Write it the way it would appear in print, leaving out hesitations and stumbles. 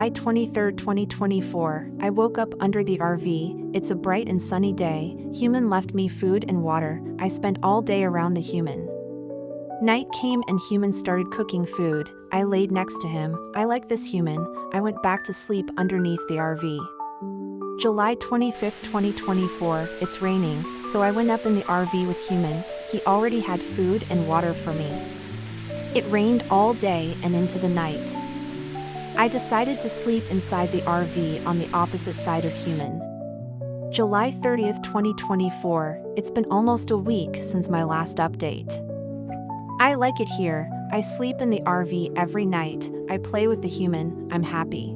23rd, 2024, I woke up under the RV, it's a bright and sunny day, human left me food and water, I spent all day around the human. Night came and human started cooking food, I laid next to him, I like this human, I went back to sleep underneath the RV. July 25th, 2024, it's raining, so I went up in the RV with human, he already had food and water for me. It rained all day and into the night. I decided to sleep inside the RV on the opposite side of human. July 30th, 2024, it's been almost a week since my last update. I like it here, I sleep in the RV every night, I play with the human, I'm happy.